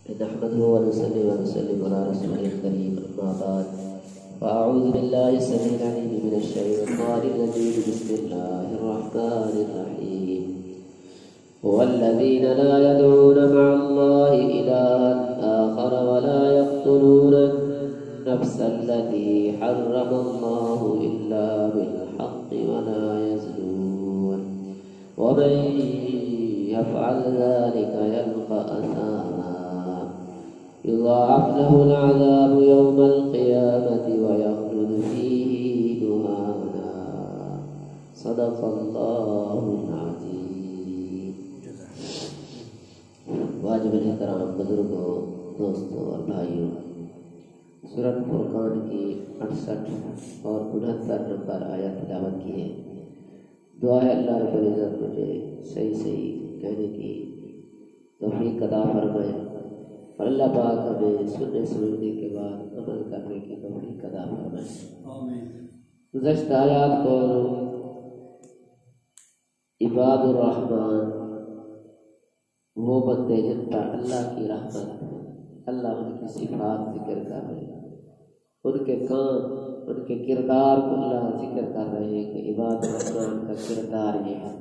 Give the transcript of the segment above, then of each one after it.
نحمده ونصلي ونسلم على رسوله الكريم أما بعد فأعوذ بالله السميع العليم من الشيطان الرجيم بسم الله الرحمن الرحيم والذين لا يدعون مع الله إلها آخر ولا يقتلون النفس التي حرم الله إلا بالحق ولا يزنون ومن يفعل ذلك يلقى أثاما يضاعف له العذاب يوم القيامة ويخلد فيه مهانا صدق الله العظيم. واجب الاحترام بزرگوں، دوستوں اور بھائیوں، سورۃ فرقان کی 68 اور 69 نمبر آیت تلاوت کی ہے. دعا ہے اللہ رب العزت مجھے صحیح کہنے کی توفیق عطا فرمائے اور اللہ پاک ہمیں سننے سمجھنے کے بعد عمل کرنے کی توفیق عطا فرمائے. گزشتہ آیات کو عباد الرحمن وہ بندے جن پر اللہ کی رحمت، اللہ ان کی صفات ذکر کر رہے ہیں، ان کے کام، ان کے کردار کو اللہ ذکر کر رہے ہیں کہ عباد الرحمن کا کردار یہ ہے.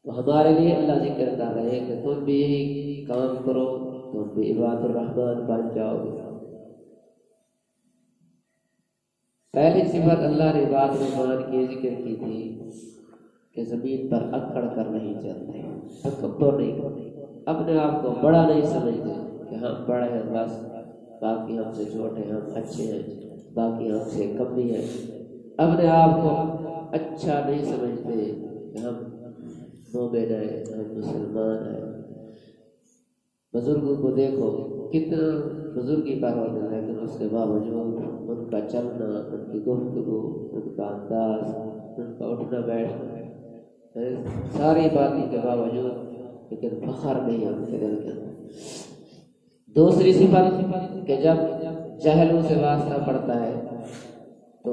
تو ہمارے لیے اللہ ذکر کر رہے ہیں کہ تم بھی یہی کام کرو، تم بھی عباد الرحمن بن جاؤ گے. پہلی صفت اللہ نے عباد الرحمن کی ذکر کی تھی کہ زمین پر اکڑ کر نہیں چلتے، تکبر نہیں کرتے، اپنے آپ کو بڑا نہیں سمجھتے کہ ہم بڑے ہیں بس، باقی ہم سے چھوٹے ہیں، ہم اچھے ہیں، باقی ہم سے کمی ہے. اپنے آپ کو اچھا نہیں سمجھتے کہ ہم مومن ہیں، ہم مسلمان ہیں. بزرگوں کو دیکھو کتنا بزرگی پر ہوتے ہیں، لیکن اس کے باوجود ان کا چلنا، ان کی گفتگو، ان کا انداز، ان کا اٹھنا بیٹھنا، ساری باتوں کے باوجود لیکن فخر نہیں ہے ان کے دل کے اندر. دوسری صفت کہ جب جہلوں سے واسطہ پڑتا ہے تو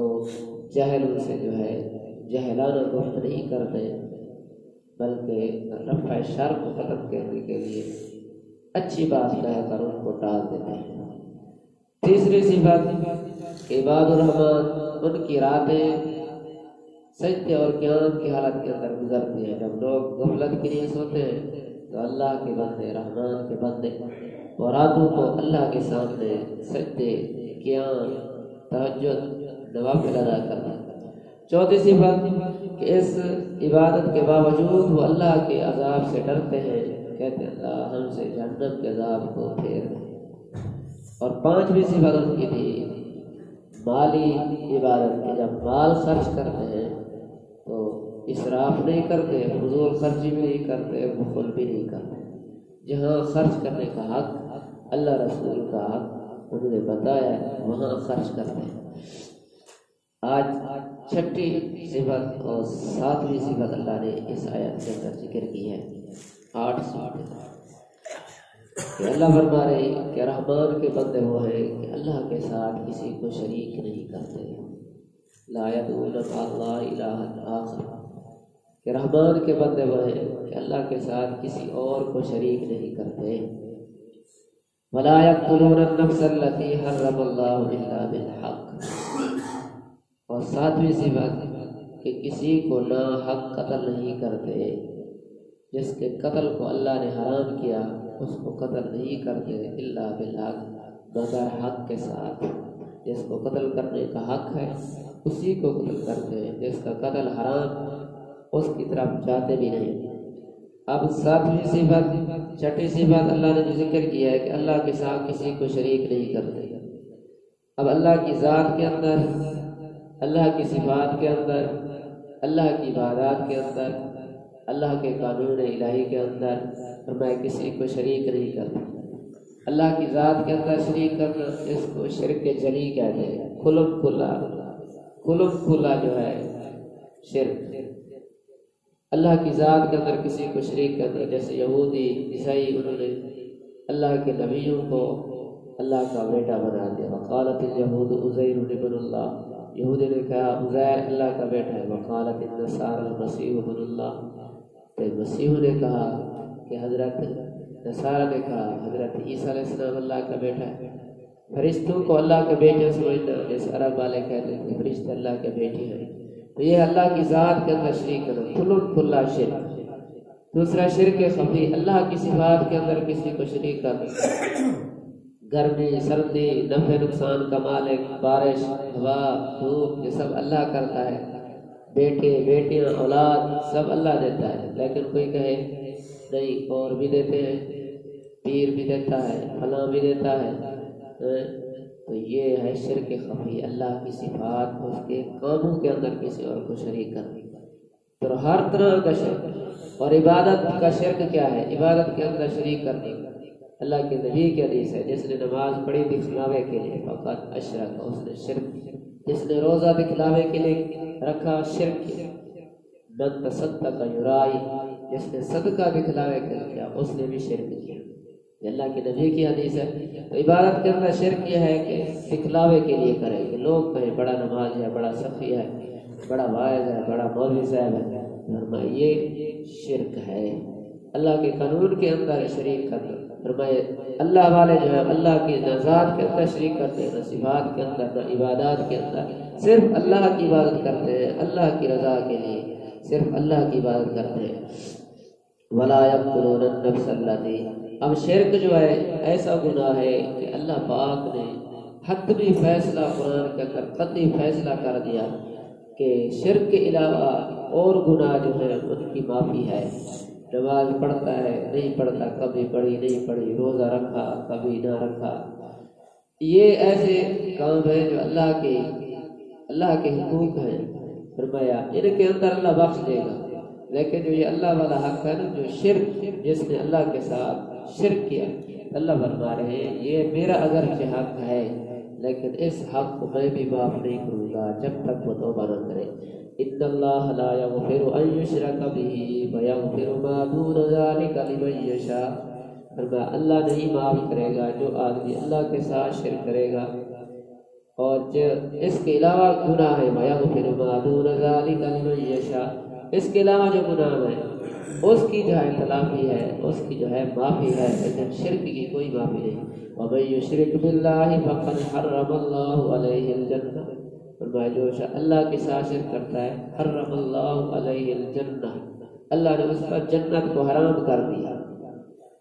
جہلوں سے جو ہے جہلانہ گفت نہیں کرتے، بلکہ رفع شر کو ختم کرنے کے لیے اچھی بات کہہ کر ان کو ٹال دیتے ہیں. تیسری صفت عباد الرحمن ان کی راتیں سجدے اور قیام کی حالت کے اندر گزرتی ہیں. جب لوگ غفلت کے لیے سوتے ہیں تو اللہ کے بندے، رحمان کے بندے اور راتوں کو اللہ کے سامنے سجدے، قیام، تہجد، نوافل ادا کرتے ہیں. چوتھی صفت کہ اس عبادت کے باوجود وہ اللہ کے عذاب سے ڈرتے ہیں، کہتے ہیں اللہ ہم سے جہنم کے عذاب کو پھیر دے. اور پانچویں صفت ان کی تھی مالی عبادت کے. جب مال خرچ کرتے ہیں تو اسراف نہیں کرتے، فضول خرچی بھی نہیں کرتے، بخل بھی نہیں کرتے. جہاں خرچ کرنے کا حق، اللہ رسول کا حق انہوں نے بتایا ہے، وہاں خرچ کرتے ہیں. آج چھٹی صفت اور ساتویں صفت اللہ نے اس آیت کے اندر ذکر کی ہے. 8 صفت کہ اللہ فرما رہے ہیں کہ رحمان کے بندے وہ ہیں کہ اللہ کے ساتھ کسی کو شریک نہیں کرتے. لا يدعون مع اللہ الہا آخر، کہ رحمان کے بندے وہ ہیں کہ اللہ کے ساتھ کسی اور کو شریک نہیں کرتے. ولا يقتلون النفس التي حرم اللہ الا بالحق. اور ساتویں صفت کہ کسی کو ناحق قتل نہیں کرتے. جس کے قتل کو اللہ نے حرام کیا اس کو قتل نہیں کرتے الا بالحق، مگر حق کے ساتھ. جس کو قتل کرنے کا حق ہے اسی کو قتل کرتے ہیں، جس کا قتل حرام اس کی طرف جاتے بھی نہیں. اب ساتویں صفت، چھٹی صفت اللہ نے جو ذکر کیا ہے کہ اللہ کے ساتھ کسی کو شریک نہیں کرتے. اب اللہ کی ذات کے اندر، اللہ کی صفات کے اندر، اللہ کی عبادات کے اندر، اللہ کے قانون الہی کے اندر فرمایا کسی کو شریک نہیں کرتا. اللہ کی ذات کے اندر شریک کرنا اس کو شرک جلی کہتے ہیں. کھلم کھلا جو ہے شرک. اللہ کی ذات کے اندر کسی کو شریک کرنا، جیسے یہودی عیسائی انہوں نے اللہ کے نبیوں کو اللہ کا بیٹا بنا دیا. وقالت اليہود عزیر ابن اللہ، یہودی نے کہا عزیر اللہ کا بیٹا ہے. وقالت النصارى المسیح ابن اللہ، مسیح نے کہا کہ حضرت نصارہ نے کہا حضرت عیسیٰ علیہ السلام اللہ کا بیٹا ہے، فرشتوں کو اللہ کے بیٹے سمجھنا، جیسے عرب والے کہتے ہیں کہ فرشتے اللہ کے بیٹے ہیں، تو یہ اللہ کی ذات کے اندر شریک کرنا کھلن کھلا شرک۔ دوسرا شرک خفی، اللہ کی صفات کے اندر کسی کو شریک کرنا، گرمی سردی نفع نقصان کا مالک، بارش ہوا دھوپ یہ سب اللہ کرتا ہے، بیٹے بیٹیاں اولاد سب اللہ دیتا ہے، لیکن کوئی کہے نہیں اور بھی دیتے ہیں، پیر بھی دیتا ہے فلاں بھی دیتا ہے، تو یہ ہے شرک خفی، اللہ کی صفات کو اس کے کاموں کے اندر کسی اور کو شریک کرنا، تو ہر طرح کا شرک۔ اور عبادت کا شرک کیا ہے؟ عبادت کے اندر شریک کرنے کا، اللہ کے نبی کی حدیث ہے جس نے نماز پڑھی دکھلاوے کے لیے فقط اشرک، اس نے شرک کیا، جس نے روزہ دکھلاوے کے لیے رکھا شرک کیا، من تصدق یرائی، جس نے صدقہ دکھلاوے کے لیے کیا اس نے بھی شرک کیا، یہ اللہ کے نبی کی حدیث ہے۔ تو عبادت کے اندر شرک یہ ہے کہ دکھلاوے کے لیے کرے کہ لوگ کہیں بڑا نماز ہے، بڑا سخی ہے، بڑا واعظ ہے، بڑا مولوی صاحب ہے، فرمایا یہ شرک ہے۔ اللہ کے قانون کے اندر شریک کرنا، فرمائے اللہ والے جو ہے اللہ کی ذات کے اندر شریک کرتے ہیں، نہ صفات کے اندر نہ عبادات کے اندر، صرف اللہ کی عبادت کرتے ہیں، اللہ کی رضا کے لیے صرف اللہ کی عبادت کرتے ہیں۔ ولا یقتلون النفس التي، اب شرک جو ہے ایسا گناہ ہے کہ اللہ پاک نے حتمی فیصلہ قرآن کے اندر قطعی فیصلہ کر دیا کہ شرک کے علاوہ اور گناہ جو ہے ان کی معافی ہے۔ نماز پڑھتا ہے نہیں پڑھتا، کبھی پڑھی نہیں پڑھی، روزہ رکھا کبھی نہ رکھا، یہ ایسے کام ہیں جو اللہ کے حقوق ہیں، فرمایا ان کے اندر اللہ بخش دے گا، لیکن جو یہ اللہ والا حق ہے نا، جو شرک جس نے اللہ کے ساتھ شرک کیا، اللہ فرما رہے ہیں یہ میرا اگرچہ حق ہے لیکن اس حق کو میں بھی معاف نہیں کروں گا جب تک وہ توبہ نہ کرے۔ ان اللہ لا یغفر ان یشرک بہ ویغفر ما دون ذلک لمن یشاء، فرمایا اللہ نہیں معاف کرے گا جو آدمی اللہ کے ساتھ شرک کرے گا، اور جو اس کے علاوہ گناہ ہے ویغفر ما دون ذلک لمن یشاء، اس کے علاوہ جو گناہ ہے اس کی جو ہے تلافی ہے، اس کی جو ہے معافی ہے، لیکن شرک کی کوئی معافی نہیں۔ ومن یشرک باللہ فقد حرم اللہ علیہ الجنہ، فرمایا جو اللہ کے ساتھ شرک کرتا ہے حرم اللہ علیہ الجنہ، اللہ نے اس پر جنت کو حرام کر دیا،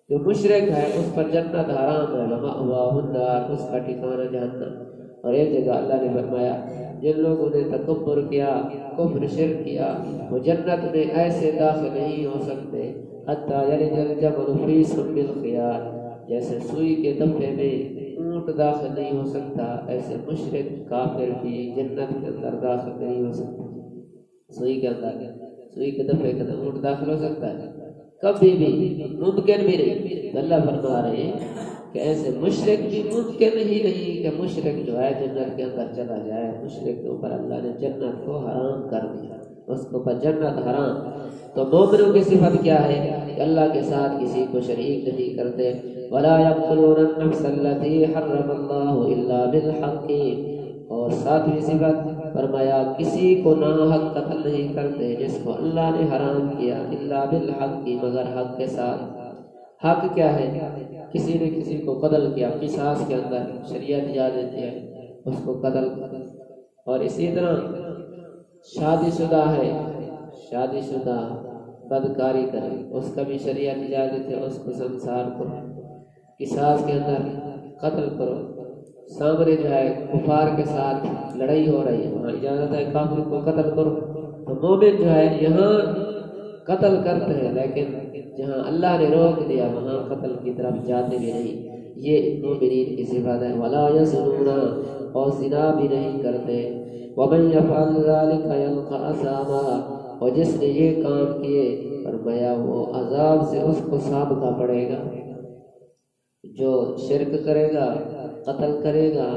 جو مشرک ہے اس پر جنت حرام ہے، ومأواہ النار، اس کا ٹھکانہ جہنم۔ اور ایک جگہ اللہ نے فرمایا جن لوگوں نے تکبر کیا کفر شرک کیا وہ جنت میں ایسے داخل نہیں ہو سکتے حتی یلج الجمل فی سم الخیاط، جیسے سوئی کے دفے میں اونٹ داخل نہیں ہو سکتا ایسے مشرک کافر بھی جنت کے اندر داخل نہیں ہو سکتا۔ سوئی کے دفے کے اندر اونٹ داخل ہو سکتا ہے؟ کبھی بھی ممکن بھی نہیں۔ تو اللہ فرما رہے ہیں کہ ایسے مشرک بھی ممکن ہی نہیں کہ مشرک جو ہے جنت کے اندر چلا جائے، مشرک کے اوپر اللہ نے جنت کو حرام کر دیا، اس کے اوپر جنت حرام۔ تو مومنوں کی صفت کیا ہے کہ اللہ کے ساتھ کسی کو شریک نہیں کرتے۔ ولا یقتلون النفس التي حرم اللہ الا بالحق، اور ساتویں صفت فرمایا کسی کو ناحق قتل نہیں کرتے جس کو اللہ نے حرام کیا، الا بالحق، مگر حق کے ساتھ۔ حق کیا ہے؟ کسی نے کسی کو قتل کیا، قصاص کے اندر شریعت اجازت ہے اس کو قتل کر۔ اور اسی طرح شادی شدہ ہے، شادی شدہ بدکاری کرے اس کا بھی شریعت اجازت ہے، اس کو سنسار کرو، قصاص کے اندر قتل کرو۔ سامنے جو ہے کفار کے ساتھ لڑائی ہو رہی ہے وہاں اجازت ہے کافر کو قتل کرو، تو مومن جو ہے یہاں قتل کرتے ہیں لیکن جہاں اللہ نے روک دیا وہاں قتل کی طرف جاتے بھی نہیں، یہ مومنین کی صفات ہے۔ ولا یزنون، اور زنا بھی نہیں کرتے۔ ومن یفعل ذلک یلقى اثاما، اور جس نے یہ کام کیے فرمایا وہ عذاب سے اس کو سابقہ پڑے گا۔ جو شرک کرے گا، قتل کرے گا،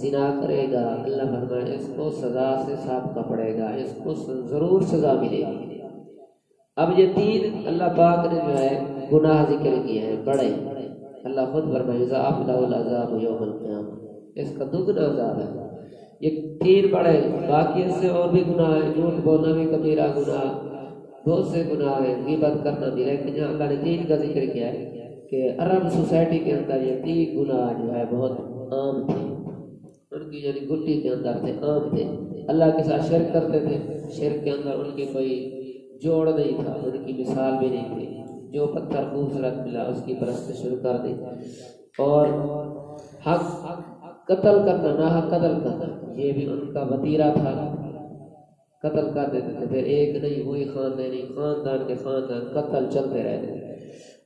زنا کرے گا، اللہ فرمایا اس کو سزا سے سابقہ پڑے گا، اس کو ضرور سزا ملے گی۔ اب یہ تین اللہ پاک نے جو ہے گناہ ذکر کیے ہیں بڑے، اللہ خود فرمائے ضاعف له العذاب یوم القیامہ، اس کا دگنا عذاب ہے۔ یہ تین بڑے، باقی اس سے اور بھی گناہ ہیں، جھوٹ بولنا بھی کبیرہ گناہ، بہت سے گناہ ہیں، غیبت کرنا بھی، لیکن یہاں اللہ نے تین کا ذکر کیا ہے کہ عرب سوسائٹی کے اندر یہ 3 گناہ جو ہے بہت عام تھے، ان کی یعنی گٹی کے اندر تھے، عام تھے۔ اللہ کے ساتھ شرک کرتے تھے، شرک کے اندر ان کی کوئی جوڑ نہیں تھا، ان کی مثال بھی نہیں تھی، جو پتھر خوبصورت ملا اس کی پرست شروع کر دی، اور حق قتل کرنا، ناحق قتل کرنا یہ بھی ان کا وتیرہ تھا، قتل کر دیتے تھے، پھر ایک نہیں وہی خاندان کے خاندان قتل چلتے رہتے تھے۔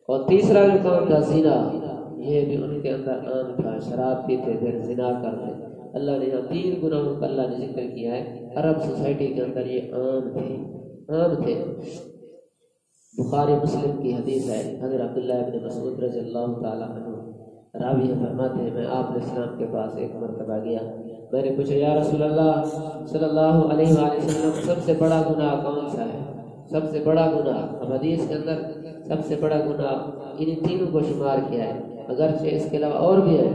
اور تیسرا جو کام تھا زنا، یہ بھی ان کے اندر عام تھا، شراب پیتے پھر زنا کرتے۔ اللہ نے یہاں 3 گناہوں کا اللہ نے ذکر کیا ہے، عرب سوسائٹی کے اندر یہ عام تھے۔ بخاری مسلم کی حدیث ہے، حضرت عبداللہ ابن مسعود رضی اللہ تعالیٰ عنہ راوی فرماتے ہیں، میں آپ علیہ السلام کے پاس ایک مرتبہ گیا، میں نے پوچھا یا رسول اللہ صلی اللہ علیہ وآلہ وسلم سب سے بڑا گناہ کون سا ہے؟ سب سے بڑا گناہ، اب حدیث کے اندر سب سے بڑا گناہ انہیں 3 کو شمار کیا ہے، اگرچہ اس کے علاوہ اور بھی ہے،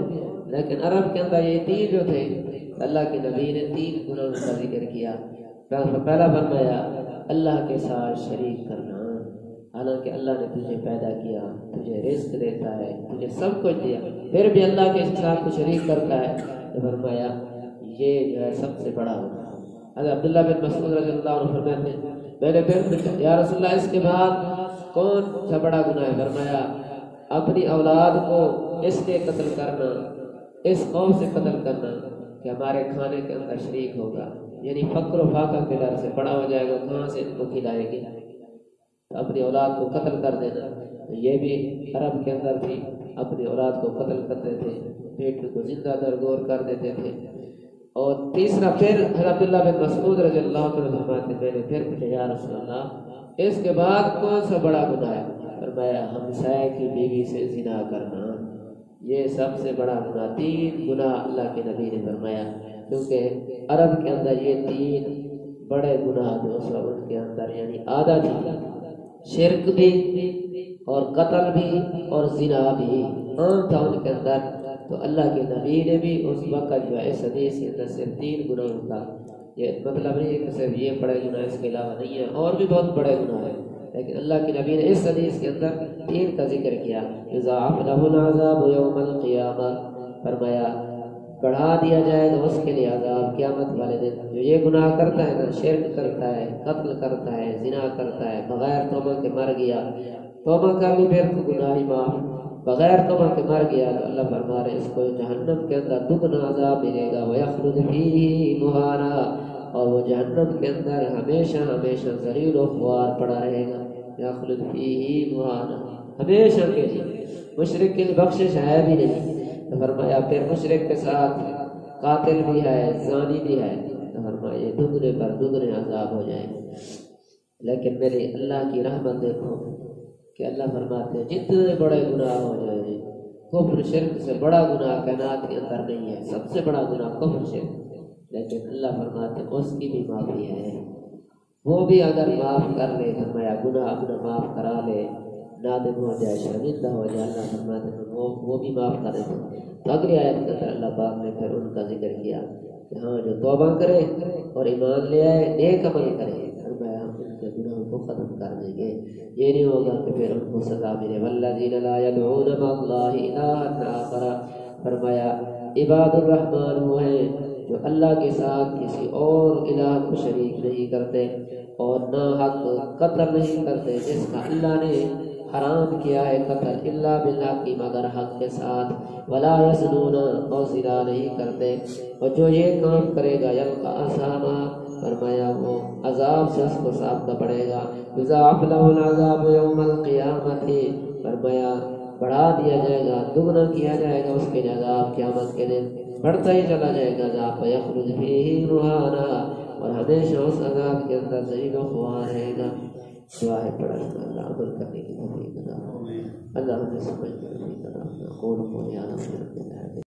لیکن عرب کے اندر یہ 3 جو تھے، اللہ کے نبی نے 3 گناہوں کا ذکر کیا۔ پہلا فرمایا اللہ کے ساتھ شریک کرنا، حالانکہ اللہ نے تجھے پیدا کیا، تجھے رزق دیتا ہے، تجھے سب کچھ دیا، پھر بھی اللہ کے ساتھ کو شریک کرتا ہے، تو فرمایا یہ جو ہے سب سے بڑا گناہ۔ حضرت عبداللہ بن مسعود رضی اللہ عنہ فرماتے ہیں، میں نے پھر پوچھا یا رسول اللہ اس کے بعد کون سا بڑا گناہ ہے؟ فرمایا اپنی اولاد کو اس لیے قتل کرنا، اس قوم سے قتل کرنا کہ ہمارے کھانے کے اندر شریک ہوگا، یعنی فقر و فاقہ کے ڈر سے بڑا ہو جائے گا، کہاں سے ان کو کھلائے گی، اپنی اولاد کو قتل کر دینا۔ یہ بھی عرب کے اندر تھی، اپنی اولاد کو قتل کرتے تھے، پیٹ کو زندہ درگور کر دیتے تھے۔ اور تیسرا پھر حضرت عبداللہ بن مسعود رضی اللہ عنہ فرماتے ہیں، میں نے پھر پوچھا یا رسول اللہ اس کے بعد کون سا بڑا گناہ ہے؟ فرمایا ہمسائے کی بیوی سے زنا کرنا، یہ سب سے بڑا گناہ۔ 3 گناہ اللہ کے نبی نے فرمایا، کیونکہ عرب کے اندر یہ 3 بڑے گناہ جو اس وقت ان کے اندر یعنی عادت تھی، شرک بھی اور قتل بھی اور زنا بھی عام تھا ان کے اندر۔ تو اللہ کے نبی نے بھی اس وقت جو ہے اس حدیث کے اندر صرف 3 گناہوں کا، یہ مطلب نہیں ہے کہ صرف یہ بڑے گناہ، اس کے علاوہ نہیں ہے، اور بھی بہت بڑے گناہ ہیں، لیکن اللہ کے نبی نے اس حدیث کے اندر 3 کا ذکر کیا۔ یضاعف لہ العذاب یوم القیامہ، فرمایا بڑھا دیا جائے گا اس کے لیے عذاب قیامت والے دن۔ جو یہ گناہ کرتا ہے نا، شرک کرتا ہے، قتل کرتا ہے، زنا کرتا ہے، بغیر توبہ کے مر گیا، توبہ کا بھی پھر تو گناہ ہی معاف، بغیر توبہ کے مر گیا تو اللہ فرما رہے اس کو جہنم کے اندر دگنا عذاب ملے گا، وَيَخْلُدْ فِيهِ مُهَانًا، اور وہ جہنم کے اندر ہمیشہ ہمیشہ ذلیل و خوار پڑا رہے گا، يَخْلُدْ فِيهِ مُهَانًا، ہمیشہ کے لیے۔ مشرک کے لیے بخشش ہے بھی نہیں، تو فرمایا پھر مشرک کے ساتھ قاتل بھی ہے، زانی بھی ہے، تو فرمایا دگنے پر دگنے عذاب ہو جائیں گے۔ لیکن میرے اللہ کی رحمت دیکھو کہ اللہ فرماتے ہیں جتنے بڑے گناہ ہو جائیں، کفر شرک سے بڑا گناہ کائنات کے اندر نہیں ہے، سب سے بڑا گناہ کفر شرک، لیکن اللہ فرماتے ہیں اس کی بھی معافی ہے، وہ بھی اگر معاف کر لے، فرمایا گناہ اپنا معاف کرا لے، نادم ہو جائے، شرمندہ ہو جائے، اللہ فرماتے ہیں وہ بھی معاف کر دے۔ تو اگلی آیت کے اندر اللہ پاک نے پھر ان کا ذکر کیا کہ ہاں جو توبہ کرے اور ایمان لے آئے، نیک عمل کرے، فرمایا ہم ان کے گناہوں کو ختم کر دیں گے، یہ نہیں ہوگا کہ پھر ان کو سزا ملے۔ والذین لا یدعون مع اللہ الہا آخر، فرمایا عباد الرحمن وہ ہیں جو اللہ کے ساتھ کسی اور الہ کو شریک نہیں کرتے اور نہ حق قتل نہیں کرتے، جس کا اللہ نے حرام کیا ہے قتل، الا بالحق، مگر حق کے ساتھ، ولا یزنون، اور زنا نہیں کرتے، اور جو یہ کام کرے گا یلقا اثاما، فرمایا وہ عذاب سے اس کو سامنا پڑے گا۔ یضاعف لہ العذاب یوم القیامۃ، فرمایا بڑھا دیا جائے گا، دگنا کیا جائے گا اس کے عذاب قیامت کے دن، بڑھتا ہی چلا جائے گا عذاب، یخلد فیہ مہانا، اور ہمیشہ اس عذاب کے اندر ذلیل و خوار رہے گا۔ دعا ہے پڑھنا، اللہ عمل کرنے کی توفیق عطا فرمائے، اللہ ہمیں سمجھ کر توفیق عطا فرمائے۔ قول قولی ھذا